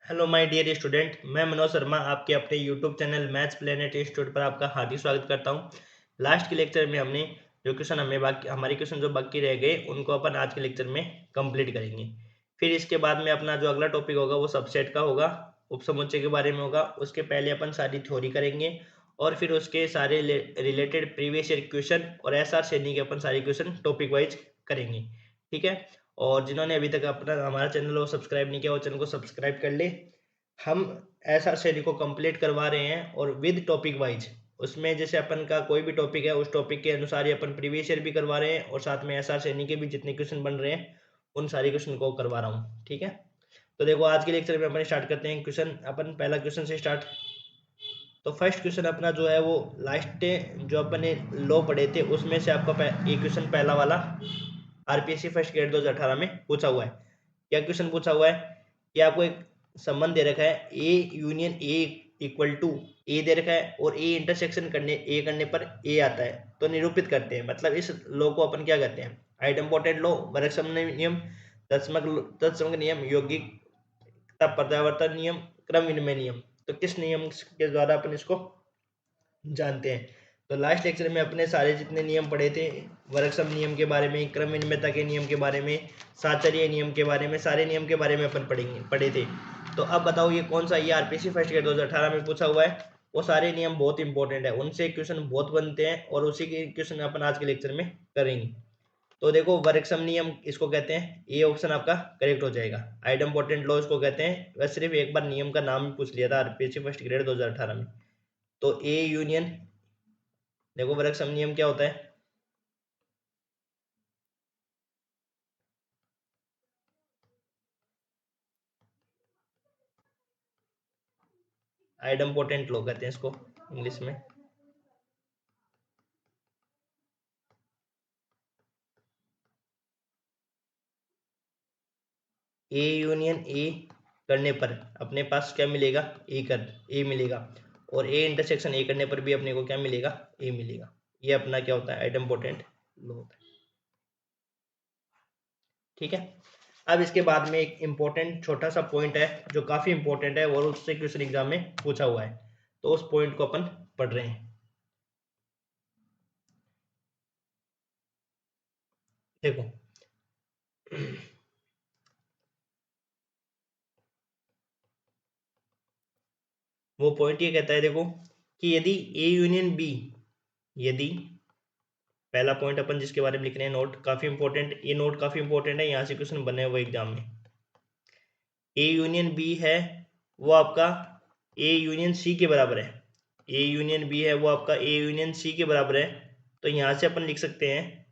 Hello my dear student, मैं मनोज शर्मा आपके अपने YouTube channel maths planet institute पर आपका हार्दिक स्वागत करता हूं। लास्ट के लेक्चर में हमने जो क्वेश्चन हमारे क्वेश्चन जो बाकी रह गए उनको अपन आज के लेक्चर में कंप्लीट करेंगे। फिर इसके बाद में अपना जो अगला टॉपिक होगा वो सबसेट का होगा, उपसमुच्चय के बारे में होगा। उसके पहले अपन सारी थ्योरी करेंगे और फिर उसके सारे रिलेटेड प्रीवियस ईयर क्वेश्चन और एसआर श्रेणी के अपन सारे क्वेश्चन टॉपिक वाइज करेंगे। ठीक है। और जिन्होंने अभी तक अपना हमारा चैनल को सब्सक्राइब नहीं किया वो चैनल को सब्सक्राइब कर ले। हम ऐसा श्रेणी को कंप्लीट करवा रहे हैं और विद टॉपिक वाइज। उसमें जैसे अपन का कोई भी टॉपिक है उस टॉपिक के अनुसार ही अपन प्रीवियस ईयर भी करवा रहे हैं और साथ में ऐसा श्रेणी के भी जितने क्वेश्चन बन रहे हैं उन सारे क्वेश्चन को करवा रहा हूँ। ठीक है। तो देखो आज के लेक्चर में अपन स्टार्ट करते हैं क्वेश्चन। अपन पहला क्वेश्चन से स्टार्ट। तो फर्स्ट क्वेश्चन अपना जो है वो लास्ट जो अपन ने लो पढ़े थे उसमें से आपका एक क्वेश्चन पहला वाला आरपीएससी फर्स्ट ग्रेड 2018 में पूछा हुआ है। क्या क्वेश्चन पूछा हुआ है कि आपको एक संबंध दे रखा है A union A equal to A दे रखा है और ए इंटरसेक्शन करने पर ए आता है, तो निरूपित करते हैं। मतलब इस लॉ को अपन क्या कहते हैं? आइडेम्पोटेंट लॉ, वर्गसम्य नियम, तत्समक नियम, यौगिकता प्रत्यावर्तन नियम, क्रम विनिमय नियम। तो किस नियम के द्वारा अपन इसको जानते हैं? तो लास्ट लेक्चर में अपने सारे जितने नियम पढ़े थे, वर्गसम नियम के बारे में, क्रम विनिमयता के नियम के बारे में, साचर्य नियम के बारे में, सारे नियम के बारे में अपन पढ़े थे। तो अब बताओ ये कौन सा? ये आरपीएससी फर्स्ट ग्रेड 2018 में पूछा हुआ है। वो सारे नियम बहुत इंपॉर्टेंट है, उनसे क्वेश्चन बहुत बनते हैं और उसी के क्वेश्चन अपन आज के लेक्चर में करेंगे। तो देखो वर्गसम नियम इसको कहते हैं, ये ऑप्शन आपका करेक्ट हो जाएगा। आइडेम्पोटेंट लॉ इसको कहते हैं। वह सिर्फ एक बार नियम का नाम पूछ लिया था आरपीएससी फर्स्ट ग्रेड 2018 में। तो ए यूनियन, देखो वर्गसम नियम क्या होता है? आइडेम्पोटेंट लॉ कहते हैं इसको इंग्लिश में। ए यूनियन ए करने पर अपने पास क्या मिलेगा? ए मिलेगा। और ए इंटरसेक्शन ए करने पर भी अपने को क्या मिलेगा? ए मिलेगा। ये अपना क्या होता है? आइडेम्पोटेंट लॉ होता है। ठीक है। अब इसके बाद में एक इंपॉर्टेंट छोटा सा पॉइंट है जो काफी इंपॉर्टेंट है और उससे क्वेश्चन एग्जाम में पूछा हुआ है, तो उस पॉइंट को अपन पढ़ रहे हैं। देखो वो पॉइंट ये कहता है, देखो कि यदि ए यूनियन बी, यदि पहला पॉइंट अपन जिसके बारे में लिख रहे हैं, नोट काफी इंपॉर्टेंट, ये नोट काफी इंपॉर्टेंट है, यहाँ से क्वेश्चन बने हुए एग्जाम में। ए यूनियन बी है वो आपका ए यूनियन सी के बराबर है। ए यूनियन बी है वो आपका ए यूनियन सी के बराबर है। तो यहाँ से अपन लिख सकते हैं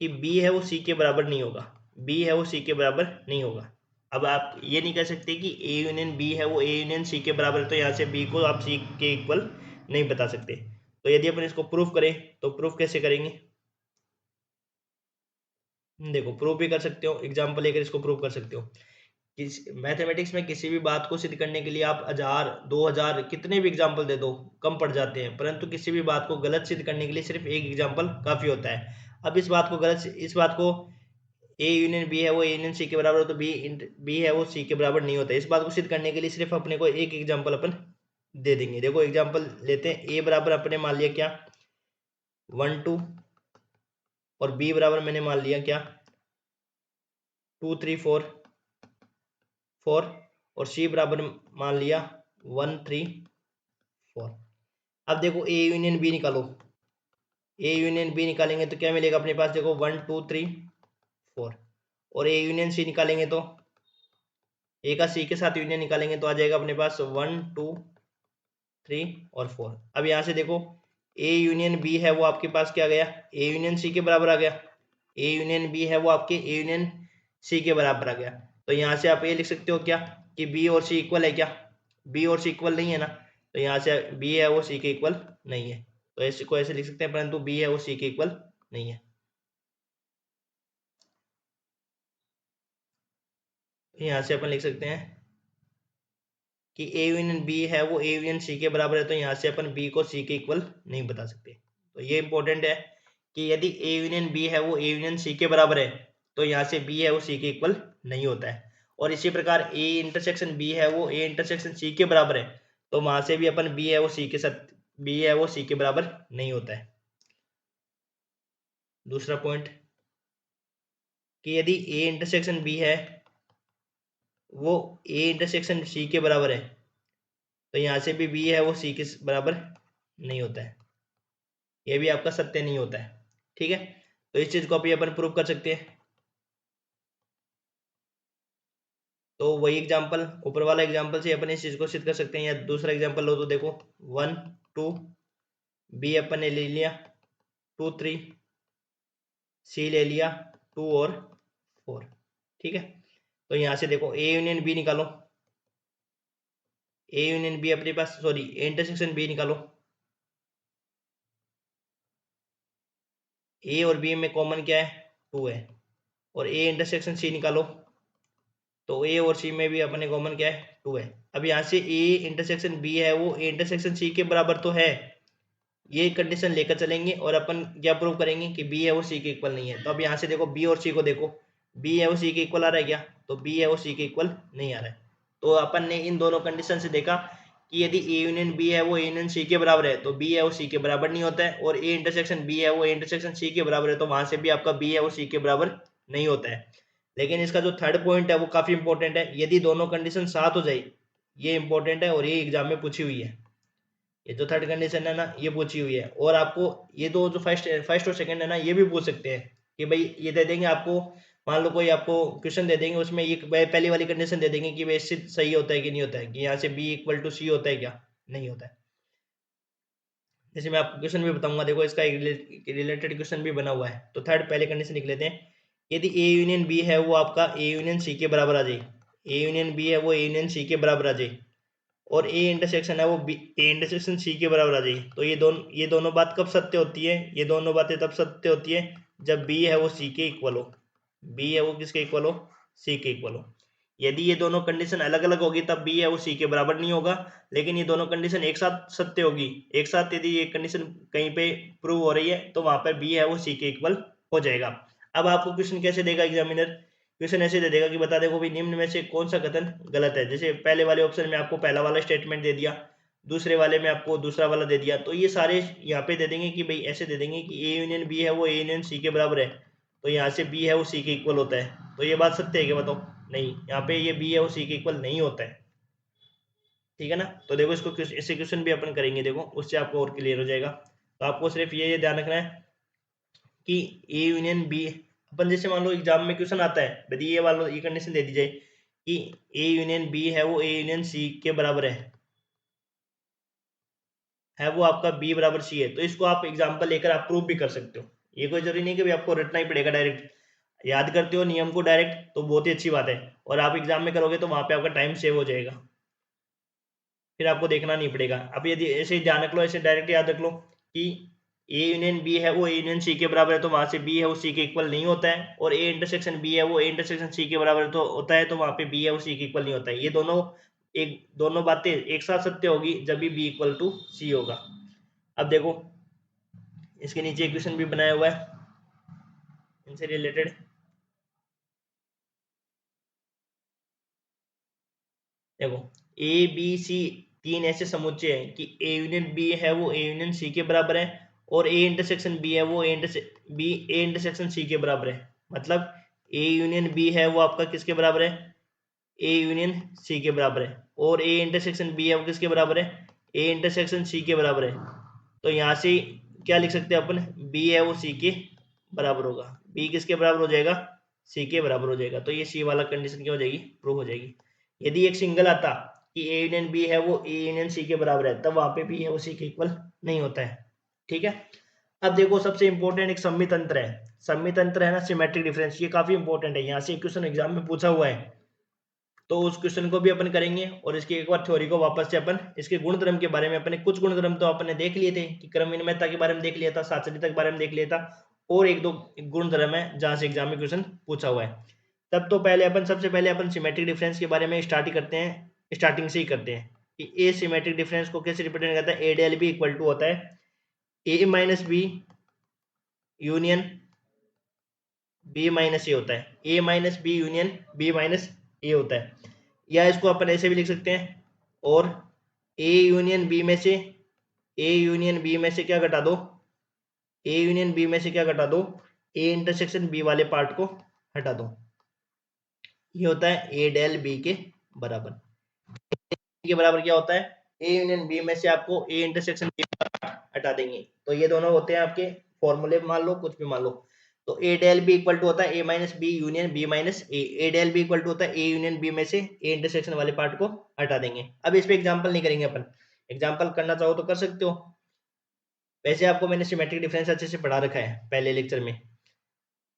कि बी है वो सी के बराबर नहीं होगा। बी है वो सी के बराबर नहीं होगा। अब आप ये नहीं कह सकते कि ए यूनियन बी है वो ए यूनियन सी के बराबर है, तो यहाँ से बी को आप सी के इक्वल नहीं बता सकते। तो यदि अपन इसको प्रूफ करें तो प्रूफ कैसे करेंगे? देखो प्रूफ भी कर सकते हो, एग्जाम्पल लेकर इसको प्रूव कर सकते हो। मैथमेटिक्स में किसी भी बात को सिद्ध करने के लिए आप 1000 2000 कितने भी एग्जाम्पल दे दो कम पड़ जाते हैं, परंतु किसी भी बात को गलत सिद्ध करने के लिए सिर्फ एक एग्जाम्पल काफी होता है। अब इस बात को ए यूनियन बी है वो ए यूनियन सी के बराबर हो, तो बी है वो सी के बराबर नहीं होता। इस बात को सिद्ध करने के लिए सिर्फ अपने को एक एग्जाम्पल अपन दे देंगे। देखो एग्जाम्पल लेते हैं। ए बराबर अपने मान लिया क्या? 1 2, और बी बराबर मैंने मान लिया क्या? 2 3 4 4, और सी बराबर मान लिया 1 3 4। अब देखो ए यूनियन बी निकालो। ए यूनियन बी निकालेंगे तो क्या मिलेगा अपने पास? देखो 1 2 3 4। और ए यूनियन सी निकालेंगे तो ए का सी के साथ यूनियन निकालेंगे तो आ जाएगा अपने पास 1 2 3 और 4। अब यहाँ से देखो ए यूनियन बी है वो आपके पास क्या गया? ए यूनियन सी के बराबर आ गया। ए यूनियन बी है वो आपके ए यूनियन सी के बराबर आ गया। तो यहाँ से आप ये लिख सकते हो क्या कि बी और सी इक्वल है क्या? बी और सी इक्वल नहीं है ना, तो यहाँ से बी है वो सी के इक्वल नहीं है, तो ऐसे को ऐसे लिख सकते हैं, परंतु बी है वो सी के इक्वल नहीं है। यहाँ से अपन लिख सकते हैं कि ए यूनियन बी है वो ए यूनियन सी के बराबर है, तो यहाँ से अपन बी को सी के इक्वल नहीं बता सकते। तो ये इंपॉर्टेंट है कि यदि ए यूनियन बी है वो ए यूनियन सी के बराबर है तो यहाँ से बी है वो सी के इक्वल नहीं होता है। और इसी प्रकार ए इंटरसेक्शन बी है वो ए इंटरसेक्शन सी के बराबर है, तो वहां से भी अपन बी है वो सी के साथ बी है वो सी के बराबर नहीं होता है। दूसरा पॉइंट कि यदि ए इंटरसेक्शन बी है वो ए इंटरसेक्शन सी के बराबर है, तो यहां से भी बी है वो सी के बराबर नहीं होता है, ये भी आपका सत्य नहीं होता है। ठीक है, तो इस चीज को अभी अपन प्रूव कर सकते हैं। तो वही एग्जांपल ऊपर वाला एग्जांपल से अपन इस चीज को सिद्ध कर सकते हैं। या दूसरा एग्जांपल लो तो देखो 1 2 बी अपन ने ले लिया 2 3 सी ले लिया 2 और 4। ठीक है, तो यहां से देखो ए यूनियन बी निकालो, ए यूनियन बी अपने पास सॉरी ए इंटरसेक्शन बी निकालो, ए और बी में कॉमन क्या है 2 है, और ए इंटरसेक्शन सी निकालो, तो ए और सी में भी अपने कॉमन क्या है 2 है। अब यहाँ से ए इंटरसेक्शन बी है वो ए इंटरसेक्शन सी के बराबर तो है, ये कंडीशन लेकर चलेंगे और अपन क्या प्रूव करेंगे कि बी है वो सी के इक्वल नहीं है। तो अब यहाँ से देखो बी और सी को देखो, बी है वो सी के इक्वल आ रहा है क्या, तो बी है वो सी के इक्वल नहीं आ रहा है। तो अपन ने इन दोनों कंडीशन से देखा कि यदि ए यूनियन बी है वो ए यूनियन सी के बराबर है, तो बी है वो सी के बराबर नहीं होता है, और ए इंटरसेक्शन बी है वो ए इंटरसेक्शन सी के बराबर है, तो वहां से भी आपका बी है वो सी के बराबर नहीं होता है। लेकिन इसका जो थर्ड पॉइंट है वो काफी इंपॉर्टेंट है, यदि दोनों कंडीशन साथ हो जाए, ये इंपॉर्टेंट है और ये एग्जाम में पूछी हुई है। ये जो थर्ड कंडीशन है ना ये पूछी हुई है, और आपको ये दो जो फर्स्ट और सेकंड है ना ये भी पूछ सकते हैं कि भाई ये दे देंगे आपको, मान लो कोई आपको क्वेश्चन दे देंगे उसमें ये पहली वाली कंडीशन दे देंगे कि भाई इससे सही होता है कि नहीं होता है, कि यहाँ से बी इक्वल टू सी होता है क्या, नहीं होता है। जैसे मैं आपको क्वेश्चन भी बताऊंगा, देखो इसका एक रिलेटेड क्वेश्चन भी बना हुआ है। तो थर्ड पहले कंडीशन लिख लेते हैं, यदि ए यूनियन बी है वो आपका ए यूनियन सी के बराबर आ जाए, ए यूनियन बी है वो ए यूनियन सी के बराबर आ जाए, और ए इंटरसेक्शन है वो बी ए इंटरसेक्शन सी के बराबर आ जाए, तो ये दोनों बात कब सत्य होती है, ये दोनों बातें तब सत्य होती है जब बी है वो सी के इक्वल हो, बी है वो किसके इक्वल हो, सी के इक्वल हो। यदि ये दोनों कंडीशन अलग अलग होगी तब बी है वो सी के बराबर नहीं होगा, लेकिन ये दोनों कंडीशन एक साथ सत्य होगी, एक साथ यदि ये कंडीशन कहीं पे प्रूव हो रही है तो वहां पर बी है वो सी के इक्वल हो जाएगा। अब आपको क्वेश्चन कैसे देगा एग्जामिनर, क्वेश्चन ऐसे दे देगा कि बता देखो भाई निम्न में से कौन सा कथन गलत है। जैसे पहले वाले ऑप्शन में आपको पहला वाला स्टेटमेंट दे दिया, दूसरे वाले में आपको दूसरा वाला दे दिया, तो ये सारे यहाँ पे दे देंगे कि भाई ऐसे दे देंगे कि ए यूनियन बी है वो ए यूनियन सी के बराबर है, तो यहाँ से बी है वो सी के इक्वल होता है। तो ये बात सत्य है क्या बताओ, नहीं, यहाँ पे ये बी है वो सी के इक्वल नहीं होता है। ठीक है ना, तो देखो इसको ऐसे क्वेश्चन भी अपन करेंगे, देखो उससे आपको और क्लियर हो जाएगा। तो आपको सिर्फ ये ध्यान रखना है कि ए यूनियन बी, अपन जैसे मान लो एग्जाम में क्वेश्चन आता है, यदि ये मान लो ये कंडीशन दे दी जाए कि ए यूनियन बी है वो ए यूनियन सी के बराबर है वो आपका बी बराबर सी है, तो इसको आप एग्जाम्पल लेकर आप प्रूव भी कर सकते हो। ये कोई जरूरी नहीं कि आपको रटना ही पड़ेगा, डायरेक्ट याद करते हो नियम को डायरेक्ट तो बहुत ही अच्छी बात है, और आप एग्जाम में करोगे तो वहां पे आपका टाइम सेव हो जाएगा, फिर आपको देखना नहीं पड़ेगा। अब यदि ऐसे ही ध्यान रख लो, ऐसे डायरेक्ट याद रख लो कि ए यूनियन बी है वो ए यूनियन सी के बराबर है, तो वहां से बी है वो सी के इक्वल नहीं होता है, और ए इंटरसेक्शन बी है वो ए इंटरसेक्शन सी के बराबर तो होता है, तो वहां पे बी है वो सी के इक्वल नहीं होता है। ये दोनों बातें एक साथ सत्य होगी जब भी बी इक्वल टू सी होगा। अब देखो इसके नीचे इक्वेशन भी बनाया हुआ है इनसे रिलेटेड, देखो ए बी सी तीन ऐसे समुच्चय हैं कि ए यूनियन बी है वो ए यूनियन सी के बराबर है, और ए इंटरसेक्शन बी है वो ए इंटरसेक्शन सी के बराबर है। मतलब ए यूनियन बी है वो आपका किसके बराबर है, ए यूनियन सी के बराबर है, और ए इंटरसेक्शन बी है वो किसके बराबर है, ए इंटरसेक्शन सी के बराबर है। तो यहाँ से क्या लिख सकते हैं अपन, बी है वो सी के बराबर होगा, बी किसके बराबर हो जाएगा, सी के बराबर हो जाएगा। तो ये सी वाला कंडीशन क्या हो जाएगी, प्रूव हो जाएगी। यदि एक सिंगल आता कि ए यूनियन बी है वो ए यूनियन सी के बराबर है, तब वहां पे बी है वो सी के इक्वल नहीं होता है। ठीक है, अब देखो सबसे इंपॉर्टेंट एक सम्मित तंत्र है, सम्मित तंत्र है ना सिमेट्रिक डिफरेंस, ये काफी इंपॉर्टेंट है, यहाँ से क्वेश्चन एग्जाम में पूछा हुआ है, तो उस क्वेश्चन को भी अपन करेंगे। और इसकी एक बार थ्योरी को वापस से अपन इसके गुणधर्म के बारे में, अपने कुछ गुणधर्म तो अपन ने देख लिए थे कि क्रम विनिमयता के बारे में देख लिया था, साचर्यता के बारे में देख लिया था, और एक दो गुणधर्म है जहां से एग्जाम में क्वेश्चन पूछा हुआ है। तब तो पहले अपन सबसे पहले अपन सिमेट्रिक डिफरेंस के बारे में स्टार्ट ही करते हैं, स्टार्टिंग से ही करते हैं कि ए सिमेट्रिक डिफरेंस को कैसे रिप्रेजेंट करता है, A del B equal to होता है A minus B union B minus A होता है, A minus B union B minus ये होता है। या इसको अपन ऐसे भी लिख सकते हैं, और ए यूनियन बी में से, ए यूनियन बी में से क्या घटा दो, ए यूनियन बी में से क्या घटा दो, ए इंटरसेक्शन बी वाले पार्ट को हटा दो। ये होता है ए डेल बी के बराबर। के बराबर क्या होता है, ए यूनियन बी में से आपको ए इंटरसेक्शन बी हटा देंगे, तो ये दोनों होते हैं आपके फॉर्मूले, मान लो कुछ भी मान लो। तो A del B equal to होता है A minus B union B minus A, A del B equal to होता है ए यूनियन बी में से ए इंटरसेक्शन वाले पार्ट को हटा देंगे। अब इस पे एग्जांपल नहीं करेंगे अपन, एग्जांपल करना चाहो तो कर सकते हो। वैसे आपको मैंने सिमेट्रिक डिफरेंस अच्छे से पढ़ा रखा है पहले लेक्चर में।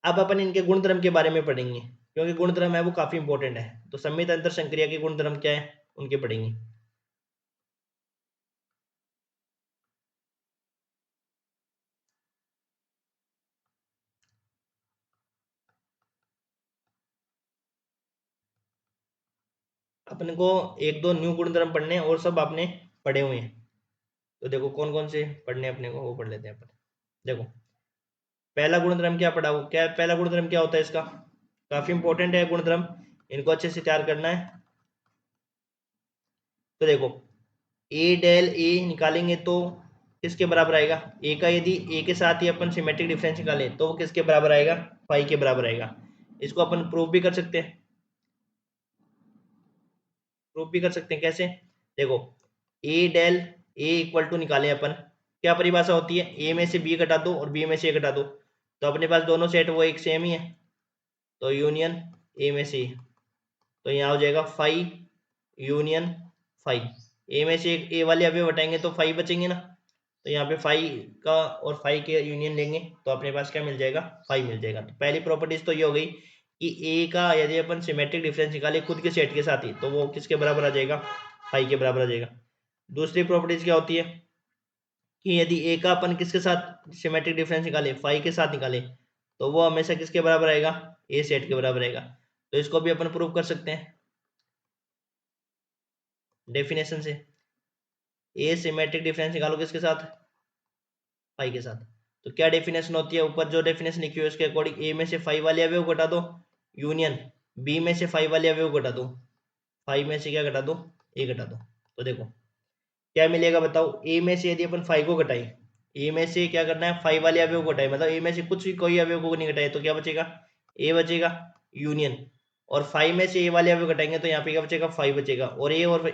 अब अपन इनके गुणधर्म के बारे में पढ़ेंगे, क्योंकि गुणधर्म है वो काफी इंपॉर्टेंट है। तो सममित अंतर संक्रिया के गुणधर्म क्या है उनके पढ़ेंगे। अपन को एक दो न्यू गुणधर्म पढ़ने हैं, और सब आपने पढ़े हुए हैं। तो देखो कौन कौन से पढ़ने अपने को, वो पढ़ लेते हैं अपन। देखो पहला गुणधर्म क्या पढ़ा, वो क्या, पहला गुणधर्म क्या होता है इसका, काफी इंपॉर्टेंट है गुणधर्म, इनको अच्छे से तैयार करना है। तो देखो ए डेल ए निकालेंगे तो किसके बराबर आएगा, ए का यदि ए के साथ ही अपन सिमेट्रिक डिफरेंस निकालें तो वो किसके बराबर आएगा, फाई के बराबर आएगा। इसको अपन प्रूव भी कर सकते हैं, प्रूव भी कर सकते हैं कैसे, देखो ए डेल ए इक्वल टू निकालें अपन, क्या परिभाषा होती है, ए में से बी घटा दो और बी में से ए घटा दो, तो अपने पास दोनों सेट वो एक सेम ही है, तो यूनियन ए में से, तो यहाँ हो जाएगा फाई यूनियन फाई। ए में से ए वाले अवयव हटाएंगे तो फाई बचेंगे ना, तो यहाँ पे फाई का और फाई के यूनियन लेंगे तो अपने पास क्या मिल जाएगा, फाई मिल जाएगा। तो पहली प्रॉपर्टीज तो ये हो गई कि ए का यदि अपन सिमेट्रिक डिफरेंस निकाले खुद के सेट के साथ ही, तो वो किसके बराबर आ जाएगा, फाई के बराबर आ जाएगा। दूसरी प्रॉपर्टीज क्या होती है कि यदि ए का अपन किसके साथ सिमेट्रिक डिफरेंस निकाले, फाई के साथ निकाले, तो वो हमेशा किसके बराबर आएगा, ए सेट के बराबर आएगा। तो इसको भी अपन प्रूव कर सकते हैं डेफिनेशन से। ए सिमेट्रिक डिफरेंस निकालो किसके साथ, फाई के साथ। तो क्या डेफिनेशन होती है, ऊपर जो डेफिनेशन लिखी हुई है उसके अकॉर्डिंग ए में से फाई वाले अवयव घटा दो, यूनियन बी में से फाई वाले अवयव घटा दो, फाई में से क्या घटा दो, ए घटा दो। तो देखो क्या मिलेगा बताओ, ए में से यदि अपन फाई को घटाए, ए में से क्या करना है, फाई वाले अवयव को घटाए, मतलब ए में से कुछ भी कोई अवयव को नहीं घटाए तो क्या बचेगा, ए बचेगा यूनियन, और फाई में से ए वाले अवयव घटाएंगे तो यहाँ पे क्या बचेगा, फाई बचेगा, और ए और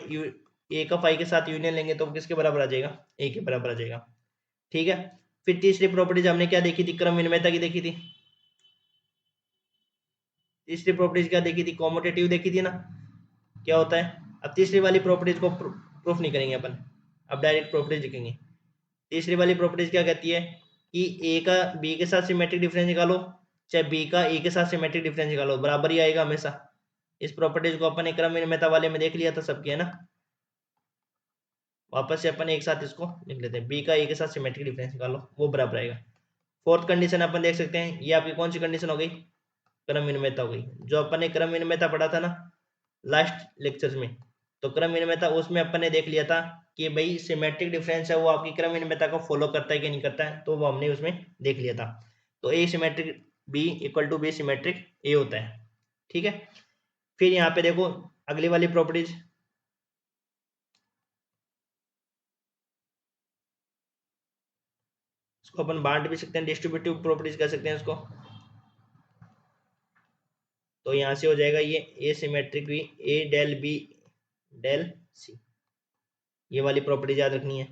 ए का फाई के साथ यूनियन लेंगे तो किसके बराबर आ जाएगा, ए के बराबर आ जाएगा। ठीक है, फिर तीसरी प्रॉपर्टीज हमने क्या देखी थी, क्रम विनिमयता की देखी थी। तीसरी प्रॉपर्टीज क्या देखी थी, कॉम्यूटेटिव देखी थी ना, क्या होता है। अब तीसरी वाली प्रॉपर्टीज को प्रूफ नहीं करेंगे अपन, अब डायरेक्ट प्रॉपर्टीज लिखेंगे। तीसरी वाली प्रॉपर्टीज क्या कहती है कि ए का बी के साथ सिमेट्रिक डिफरेंस निकालो, चाहे बी का ए के साथ सिमेट्रिक डिफरेंस निकालो, बराबर ही आएगा हमेशा। इस प्रॉपर्टीज को अपन क्रम विनिमयता वाले में देख लिया था सबकी, है ना। वापस से अपन एक साथ इसको लिख लेते हैं, बी का ए के साथ सिमेट्रिक डिफरेंस निकालो, वो बराबर आएगा। फोर्थ कंडीशन अपन देख सकते हैं, ये आपकी कौन सी कंडीशन हो गई, क्रम विनिमयता हो गई। जो अपन ने क्रम विनिमयता पढ़ा था ना लास्ट लेक्चर्स में, तो क्रम विनिमयता उसमें अपन ने देख लिया था कि भाई सिमेट्रिक डिफरेंस है वो आपकी क्रम विनिमयता को फॉलो करता है कि नहीं करता है, तो वो हमने उसमें देख लिया था। तो A symmetric B equal to B symmetric A होता है। ठीक है, फिर यहाँ पे देखो अगली वाली प्रॉपर्टीज, इसको अपन बांट भी सकते हैं, डिस्ट्रीब्यूटिव प्रॉपर्टीज कह सकते हैं इसको। तो यहाँ से हो जाएगा ये ए सिमेट्रिक बी ए डेल बी डेल सी, ये वाली प्रॉपर्टीज याद रखनी है।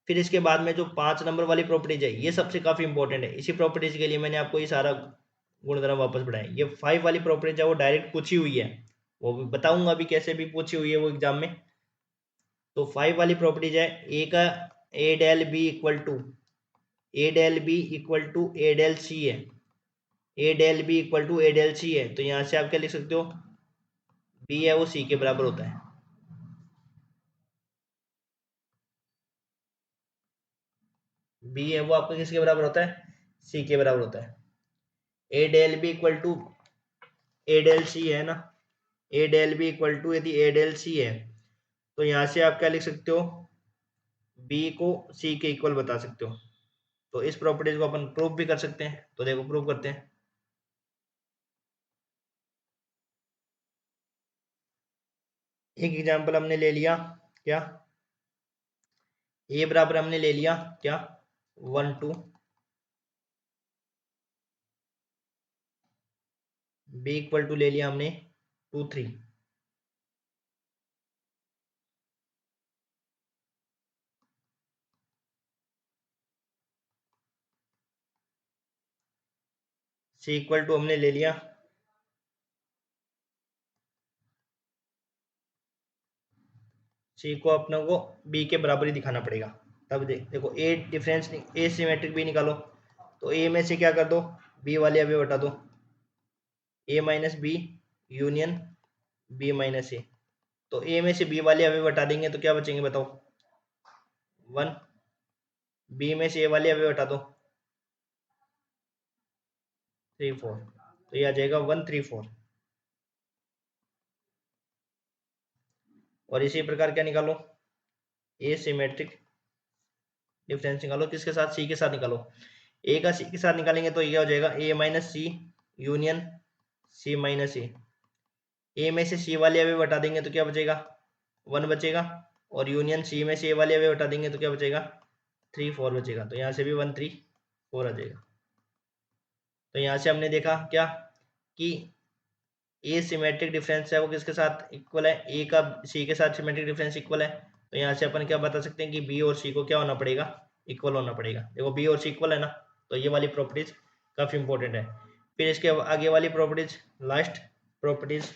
फिर इसके बाद में जो 5 नंबर वाली प्रॉपर्टीज है ये सबसे काफी इंपॉर्टेंट है, इसी प्रॉपर्टीज के लिए मैंने आपको ये सारा गुणधर्म वापस पढ़ाया। ये 5 वाली प्रॉपर्टीज है वो डायरेक्ट पूछी हुई है, वो भी बताऊंगा अभी कैसे भी पूछी हुई है वो एग्जाम में। तो 5 वाली प्रॉपर्टीज है, ए का A del B equal to, A del B equal to A del C है, A del B equal to A del C है। तो यहाँ से आप क्या लिख सकते हो, बी है वो सी के बराबर होता है, बी है वो आपका किसके बराबर होता है, सी के बराबर होता है। A del B equal to A del C है ना, A del B equal to यदि ए डेल सी है तो यहाँ से आप क्या लिख सकते हो, बी को सी के इक्वल बता सकते हो। तो इस प्रॉपर्टीज को अपन प्रूव भी कर सकते हैं, तो देखो प्रूव करते हैं। एक एग्जाम्पल हमने ले लिया क्या, ए बराबर हमने ले लिया क्या 1 2, बी इक्वल टू ले लिया हमने 2 3, सी इक्वल टू हमने ले लिया सी को अपने को बी के बराबर ही दिखाना पड़ेगा। तब देखो ए डिफरेंस ए सिमेट्रिक बी निकालो, तो ए में से क्या कर दो, बी वाले अभी हटा दो, A minus B union B minus A, तो ए में से बी वाले अभी हटा देंगे तो क्या बचेंगे बताओ 1, बी में से ए वाले अभी हटा दो 3 4, तो ये आ जाएगा 1 3 4। और इसी प्रकार क्या निकालो, ए सिमेट्रिक डिफरेंस निकालो किसके साथ, सी के साथ निकालो, ए का सी के साथ निकालेंगे तो ये क्या हो जाएगा ए माइनस सी यूनियन सी माइनस ए में से सी वाले अभी हटा देंगे तो क्या बचेगा 1 बचेगा, और यूनियन सी में से ए वाले अभी हटा देंगे तो क्या बचेगा 3 4 बचेगा, तो यहाँ से भी 1 3 4 आ जाएगा। तो यहाँ से हमने देखा क्या कि ए सिमेट्रिक डिफरेंस है वो किसके साथ इक्वल है, ए का सी के साथ सिमेट्रिक डिफरेंस इक्वल है, तो यहाँ से अपन क्या बता सकते हैं कि बी और सी को क्या होना पड़ेगा, इक्वल होना पड़ेगा। देखो बी और सी इक्वल है ना, तो ये वाली प्रॉपर्टीज काफी इंपॉर्टेंट है। फिर इसके आगे वाली properties, last properties,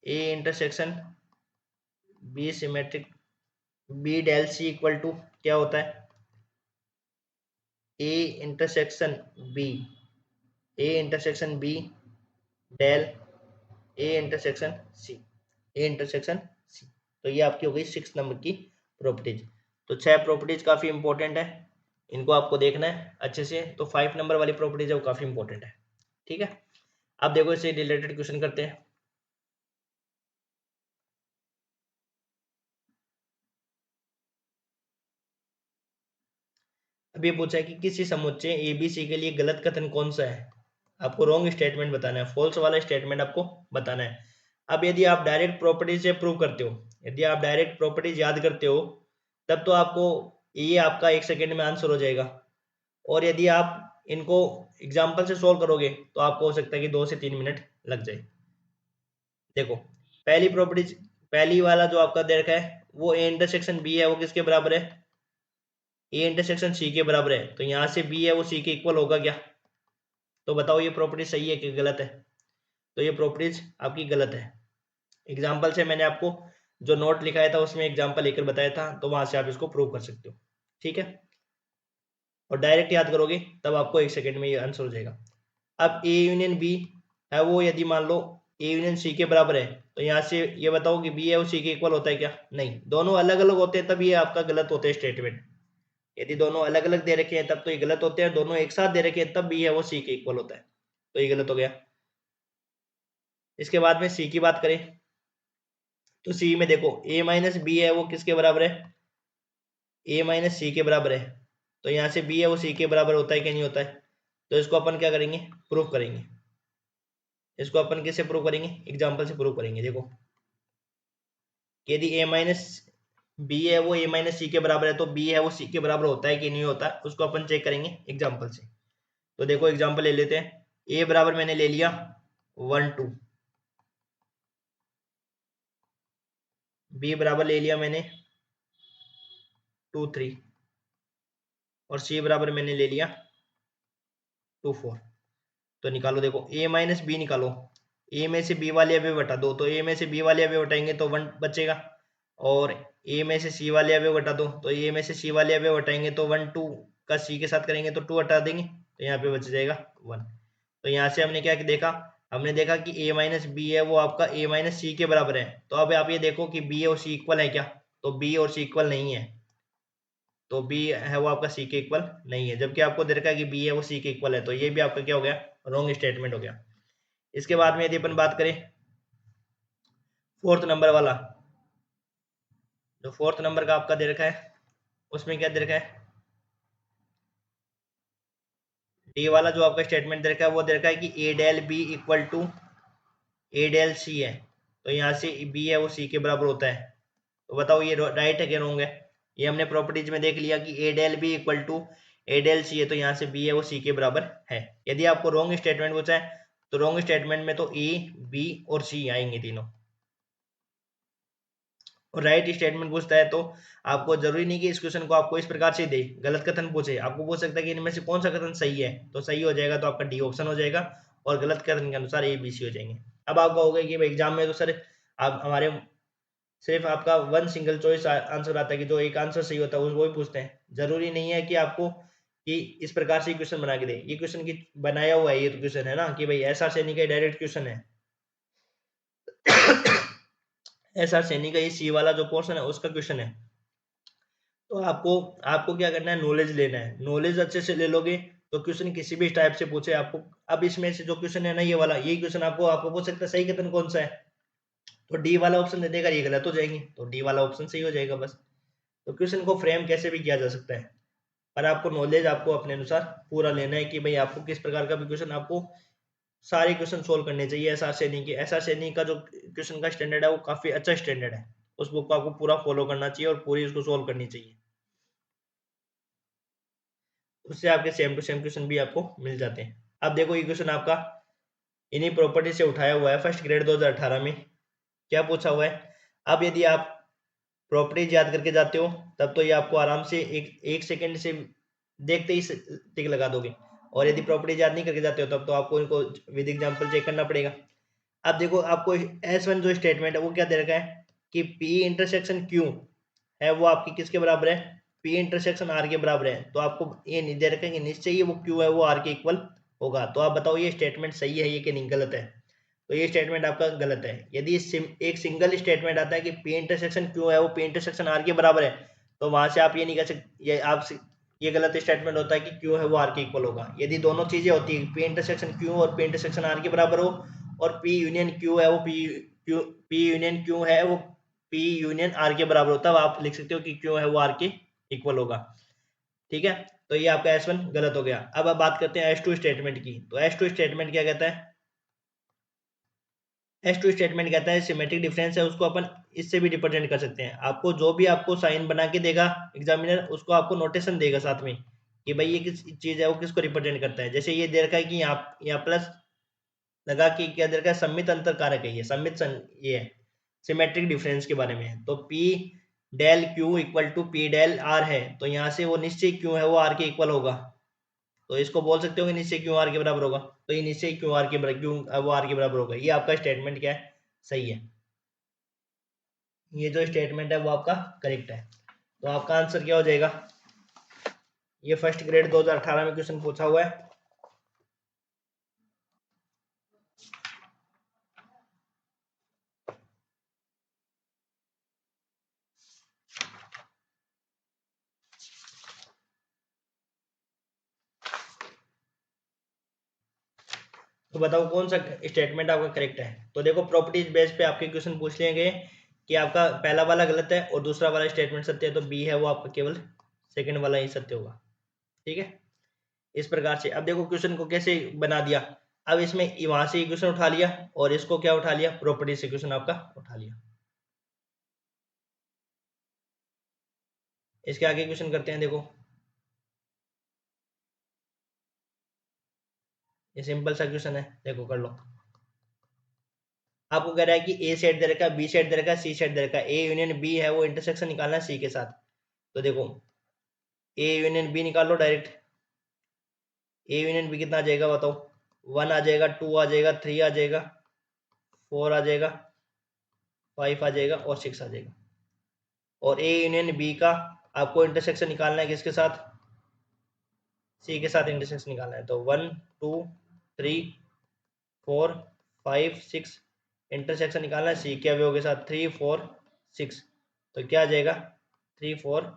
A intersection B symmetric B del C equal to क्या होता है, A intersection B, A intersection B del A intersection C, A intersection C. तो ये आपकी हो गई 6 नंबर की प्रॉपर्टीज। तो 6 प्रॉपर्टीज काफी इंपॉर्टेंट है, इनको आपको देखना है अच्छे से। तो 5 नंबर वाली प्रॉपर्टीज है वो काफी इंपॉर्टेंट है, ठीक है। अब देखो इससे रिलेटेड क्वेश्चन करते हैं। अब ये पूछा है कि किसी समुच्चय एबीसी के लिए गलत कथन कौन सा है, आपको रॉन्ग स्टेटमेंट बताना है, फॉल्स वाला स्टेटमेंट आपको बताना है। अब यदि आप डायरेक्ट प्रॉपर्टी से प्रूव करते हो, यदि आप डायरेक्ट प्रॉपर्टीज याद करते हो तब तो आपको ये आपका 1 सेकेंड में आंसर हो जाएगा। और यदि आप इनको एग्जाम्पल से सोल्व करोगे तो आपको हो सकता है कि 2 से 3 मिनट लग जाए। देखो पहली प्रॉपर्टीज, पहली वाला जो आपका दे रखा है वो ए इंटरसेक्शन बी है वो किसके बराबर है, ए इंटरसेक्शन सी के बराबर है, तो यहाँ से बी है वो सी के इक्वल होगा क्या, तो बताओ ये प्रॉपर्टी सही है कि गलत है। तो ये प्रॉपर्टीज आपकी गलत है। एग्जाम्पल से मैंने आपको जो नोट लिखाया था उसमें एग्जाम्पल लेकर बताया था, तो वहां से आप इसको प्रूव कर सकते हो, ठीक है। और डायरेक्ट याद करोगे तब आपको 1 सेकेंड में ये आंसर हो जाएगा। अब ए यूनियन बी है वो यदि मान लो ए यूनियन सी के बराबर है, तो यहाँ से ये बताओ कि बी है वो सी के इक्वल होता है क्या, नहीं, दोनों अलग अलग होते हैं तब ये आपका गलत होते हैं स्टेटमेंट। यदि दोनों अलग अलग दे रखे हैं तब तो ये गलत होते हैं, दोनों एक साथ दे रखे हैं तब बी है वो सी के इक्वल होता है, तो ये गलत हो गया। इसके बाद में सी की बात करें तो सी में देखो ए माइनस बी है वो किसके बराबर है, ए माइनस सी के बराबर है, तो यहाँ से बी है वो सी के बराबर होता है कि नहीं होता है, तो इसको अपन क्या करेंगे प्रूफ करेंगे। इसको अपन किससे प्रूव करेंगे, एग्जाम्पल से प्रूव करेंगे। देखो यदि ए माइनस बी है वो ए माइनस सी के बराबर है तो बी है वो सी के बराबर होता है कि नहीं होता, उसको अपन चेक करेंगे एग्जाम्पल से। तो देखो एग्जाम्पल ले लेते हैं, ए बराबर मैंने ले लिया 1 2, बी बराबर ले लिया मैंने 2 3, और सी बराबर मैंने ले लिया 2 4। तो निकालो, देखो ए माइनस बी निकालो, ए में से बी वाले अवयव हटा दो, तो ए में से बी वाले अवयव हटाएंगे तो 1 बचेगा, और ए में से सी वाले अवयव हटा दो, तो ए में से सी वाले अवयव हटाएंगे तो 1 2 का सी के साथ करेंगे तो 2 हटा देंगे, तो यहाँ पे बच जाएगा 1। तो यहाँ से हमने क्या देखा, हमने देखा कि ए माइनस बी है वो आपका ए माइनस सी के बराबर है। तो अब आप ये देखो कि बी और सी इक्वल है क्या, तो बी और सी इक्वल नहीं है, तो बी है वो आपका सी के इक्वल नहीं है, जबकि आपको दे रखा है कि बी है वो सी के इक्वल है, तो ये भी आपका क्या हो गया रॉन्ग स्टेटमेंट हो गया। इसके बाद में यदि अपन बात करें फोर्थ नंबर वाला, जो फोर्थ नंबर का आपका दे रखा है उसमें क्या दे रखा है, डी वाला जो आपका स्टेटमेंट दे रखा है वो दे रखा है कि A del B equal to A del C है, तो यहाँ से बी है वो सी के बराबर होता है। तो बताओ ये राइट है कि रॉन्ग है? ये हमने प्रॉपर्टीज में देख लिया कि A del B equal to A del C है, तो यहाँ से बी है वो सी के बराबर है। यदि आपको रॉन्ग स्टेटमेंट पूछा है तो रॉन्ग स्टेटमेंट में तो ए बी और सी आएंगे तीनों, और राइट स्टेटमेंट पूछता है तो आपको जरूरी नहीं कि इस क्वेश्चन को आपको इस प्रकार से दे, गलत कथन पूछे, आपको पूछ सकता है कि इनमें से कौन सा कथन सही है, तो सही हो जाएगा तो आपका डी ऑप्शन हो जाएगा, और गलत कथन के अनुसार ए बी सी हो जाएंगे। अब आप कहोगे कि एग्जाम में तो सर आप हमारे सिर्फ आपका वन सिंगल चॉइस आंसर आता है कि जो एक आंसर सही होता है वो ही पूछते हैं। जरूरी नहीं है कि आपको कि इस प्रकार से क्वेश्चन बना के दे, ये क्वेश्चन की बनाया हुआ है, ये तो क्वेश्चन है ना कि भाई एस आर सैनी का डायरेक्ट क्वेश्चन है। एस आर सैनी का ये सी वाला जो पोर्शन है उसका क्वेश्चन है। तो आपको आपको क्या करना है, नॉलेज लेना है। नॉलेज अच्छे से ले लोगे तो क्वेश्चन किसी भी टाइप से पूछे आपको। अब इसमें से जो क्वेश्चन है ना ये वाला, ये क्वेश्चन आपको आपको पूछ सकता है सही कथन कौन सा है, तो डी वाला ऑप्शन दे देगा, ये गलत हो जाएंगे तो डी वाला ऑप्शन सही हो जाएगा बस। तो क्वेश्चन को फ्रेम कैसे भी किया जा सकता है, पर आपको नॉलेज आपको अपने अनुसार पूरा लेना है कि भाई आपको किस प्रकार का भी क्वेश्चन, आपको सारे क्वेश्चन सोल्व करने चाहिए। एसआर सैनी के, एसआर सैनी का जो क्वेश्चन का स्टैंडर्ड है वो काफी अच्छा स्टैंडर्ड है, उस बुक को आपको पूरा फॉलो करना चाहिए और पूरी उसको सोल्व करनी चाहिए, उससे आपके सेम टू सेम क्वेश्चन भी आपको मिल जाते हैं। अब देखो ये क्वेश्चन आपका इन्हीं प्रॉपर्टी से उठाया हुआ है, फर्स्ट ग्रेड 2018 में क्या पूछा हुआ है। अब यदि आप प्रॉपर्टीज याद करके जाते हो तब तो ये आपको आराम से एक सेकंड से देखते ही टिक लगा दोगे, और यदि प्रॉपर्टीज याद नहीं करके जाते हो तब तो आपको इनको विद एग्जांपल चेक करना पड़ेगा। अब देखो आपको S1 जो स्टेटमेंट है वो क्या दे रखा है कि P इंटरसेक्शन Q है वो आपकी किसके बराबर है, P इंटरसेक्शन R के बराबर है। तो आपको ये नहीं दे रखा है कि निश्चय ही वो Q है वो R के इक्वल होगा। तो आप बताओ ये स्टेटमेंट सही है ये कि नहीं, गलत है? तो ये स्टेटमेंट आपका गलत है। यदि एक सिंगल स्टेटमेंट आता है कि P इंटरसेक्शन Q है वो P इंटरसेक्शन R के बराबर है, तो वहां से आप ये नहीं कह सकते, ये गलत स्टेटमेंट होता है कि Q है वो R के इक्वल होगा। यदि दोनों चीजें होती है P इंटरसेक्शन Q और P इंटरसेक्शन R के बराबर हो, और P यूनियन Q है वो P यूनियन Q है वो P यूनियन R के बराबर होता है, तब आप लिख सकते हो कि Q है वो R के इक्वल होगा। ठीक है, तो ये आपका S1 गलत हो गया। अब बात करते हैं S2 स्टेटमेंट की। तो S2 स्टेटमेंट क्या कहता है, S2 स्टेटमेंट कहता है सिमेट्रिक डिफरेंस है उसको अपन इससे भी रिप्रेजेंट कर सकते हैं। आपको जो भी आपको साइन बना के देगा एग्जामिनर, उसको आपको नोटेशन देगा साथ में कि भाई ये किस चीज है वो किसको रिप्रेजेंट करता है। जैसे ये दे रखा है कि यहाँ प्लस लगा के क्या दे रखा है, सम्मित अंतर कारक है ये, ये है सिमेट्रिक डिफरेंस के बारे में। तो P del Q equal to P del R है, तो यहाँ से वो निश्चय Q है वो R के इक्वल होगा, तो इसको बोल सकते हो कि निश्चय क्यू आर के बराबर होगा। तो ये निश्चय क्यू आर के बराबर, क्यू वो आर के बराबर होगा। ये आपका स्टेटमेंट क्या है, सही है। ये जो स्टेटमेंट है वो आपका करेक्ट है। तो आपका आंसर क्या हो जाएगा, ये फर्स्ट ग्रेड 2018 में क्वेश्चन पूछा हुआ है। तो बताओ कौन सा स्टेटमेंट आपका करेक्ट है। तो देखो प्रॉपर्टीज बेस पे आपके क्वेश्चन पूछ लिए गए कि आपका पहला वाला गलत है और दूसरा वाला स्टेटमेंट सत्य है, तो बी है वो आपका केवल सेकंड वाला ही सत्य होगा। ठीक है, इस प्रकार से। अब देखो क्वेश्चन को कैसे बना दिया। अब इसमें वहां से क्वेश्चन उठा लिया और इसको क्या उठा लिया, प्रॉपर्टी से क्वेश्चन आपका उठा लिया। इसके आगे क्वेश्चन करते हैं। देखो ये सिंपल सा क्वेश्चन है, देखो कर लो। आपको कह रहा है कि ए सेट दे रखा है, बी सेट दे रखा है, सी सेट दे रखा है, ए यूनियन बी है वो इंटरसेक्शन निकालना है सी के साथ। तो देखो ए यूनियन बी निकाल लो डायरेक्ट। ए यूनियन बी कितना आ जाएगा बताओ, 1 आ जाएगा, 2 आ जाएगा, 3 आ जाएगा, 4 आ जाएगा, 5 आ जाएगा और 6 आ जाएगा। और ए यूनियन बी का आपको इंटरसेक्शन निकालना है किसके साथ, सी के साथ इंटरसेक्शन निकालना है। तो 1 2 3 4 5 6 इंटरसेक्शन निकालना है सी के अवयव के साथ, 3 4 6। तो क्या आ जाएगा, 3 4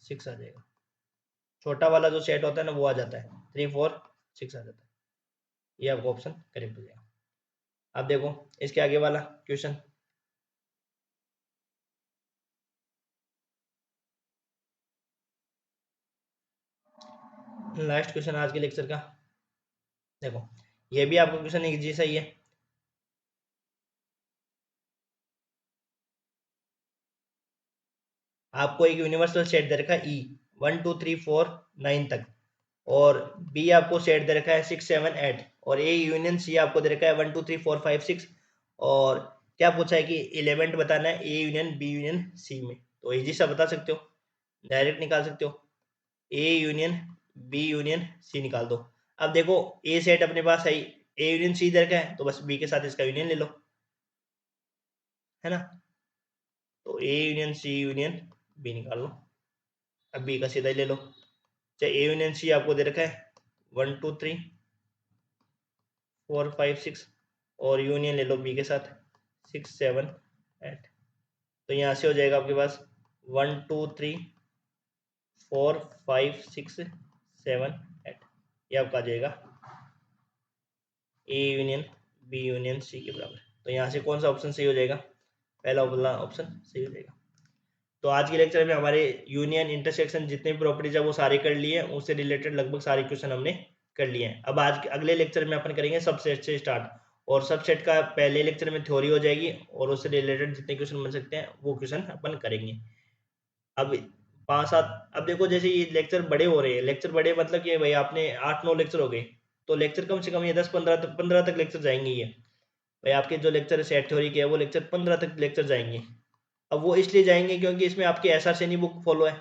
6 आ जाएगा। छोटा वाला जो सेट होता है ना वो आ जाता है, 3 4 6 आ जाता है। ये आपका ऑप्शन करेक्ट हो जाएगा। अब देखो इसके आगे वाला क्वेश्चन, लास्ट क्वेश्चन आज के लेक्चर का। देखो ये भी आपका क्वेश्चन इजी सा ही है। आपको एक यूनिवर्सल सेट दे रखा है ई 1 2 3 4 9 तक, और बी आपको सेट दे रखा है 6 7 8, और ए यूनियन सी आपको दे रखा है 1 2 3 4 5 6, और क्या पूछा है कि एलिमेंट बताना है A union B union C में। तो इजी सा बता सकते हो, डायरेक्ट निकाल सकते हो, A union B union C निकाल दो। अब देखो ए सेट अपने पास है, ए यूनियन सी इधर का है, तो बस बी के साथ इसका यूनियन ले लो, है ना। तो A union C union B निकाल लो। अब बी का सीधा ही ले लो, चाहे ए यूनियन सी आपको दे रखा है 1 2 3 4 5 6, और यूनियन ले लो बी के साथ 6 7 8। तो यहाँ से हो जाएगा आपके पास 1 2 3 4 5 6 7 8, ये आपका आ जाएगा A union B union C के बराबर। तो यहाँ से कौन सा ऑप्शन सही हो जाएगा, पहला वाला ऑप्शन सही हो जाएगा। तो आज के लेक्चर में हमारे यूनियन इंटरसेक्शन जितने भी प्रॉपर्टीज है वो सारे कर लिए, उससे रिलेटेड लगभग सारे क्वेश्चन हमने कर लिए हैं। अब आज अगले लेक्चर में अपन करेंगे सबसेट से स्टार्ट, और सबसेट का पहले लेक्चर में थ्योरी हो जाएगी, और उससे रिलेटेड जितने क्वेश्चन बन सकते हैं वो क्वेश्चन अपन करेंगे। अब 5 7, अब देखो जैसे ये लेक्चर बड़े हो रहे हैं, लेक्चर बड़े मतलब कि भाई आपने 8 9 लेक्चर हो गए, तो लेक्चर कम से कम ये 10 15 तक लेक्चर जाएंगे ये, भाई आपके जो लेक्चर सेट थ्योरी के है वो लेक्चर 15 तक लेक्चर जाएंगे। अब वो इसलिए जाएंगे क्योंकि इसमें आपकी S R Saini book follow है,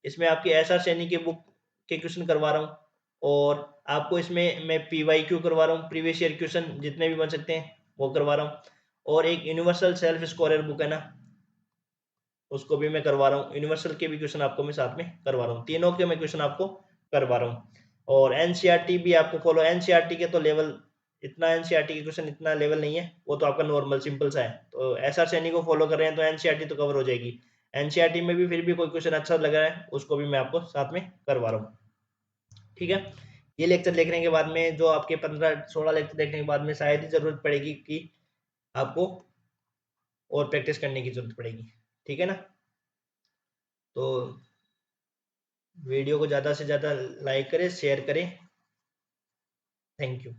इसमें आपकी एस आर सैनी की बुक के क्वेश्चन करवा रहा हूँ, और आपको इसमें मैं पी वाई क्यू करवा रहा हूँ, प्रीवियस ईयर क्वेश्चन जितने भी बन सकते हैं वो करवा रहा हूँ, और एक यूनिवर्सल सेल्फ स्कोरर बुक है ना, उसको भी मैं करवा रहा हूँ, यूनिवर्सल के भी क्वेश्चन आपको मैं साथ में करवा रहा हूँ, तीनों के मैं क्वेश्चन आपको करवा रहा हूँ। और एनसीईआरटी भी आपको फॉलो, एनसीईआरटी के तो लेवल इतना, एनसीईआरटी के क्वेश्चन इतना लेवल नहीं है, वो तो आपका नॉर्मल सिंपल सा है। तो एसआर सैनी को फॉलो कर रहे हैं तो एनसीईआरटी तो कवर हो जाएगी, एनसीईआरटी में भी फिर भी कोई क्वेश्चन अच्छा लग रहा है उसको भी मैं आपको साथ में करवा रहा हूँ, ठीक है। ये लेक्चर देखने के बाद में, जो आपके 15 16 लेक्चर देखने के बाद में शायद ही जरूरत पड़ेगी कि आपको और प्रैक्टिस करने की जरूरत पड़ेगी, ठीक है ना। तो वीडियो को ज़्यादा से ज़्यादा लाइक करें, शेयर करें, थैंक यू।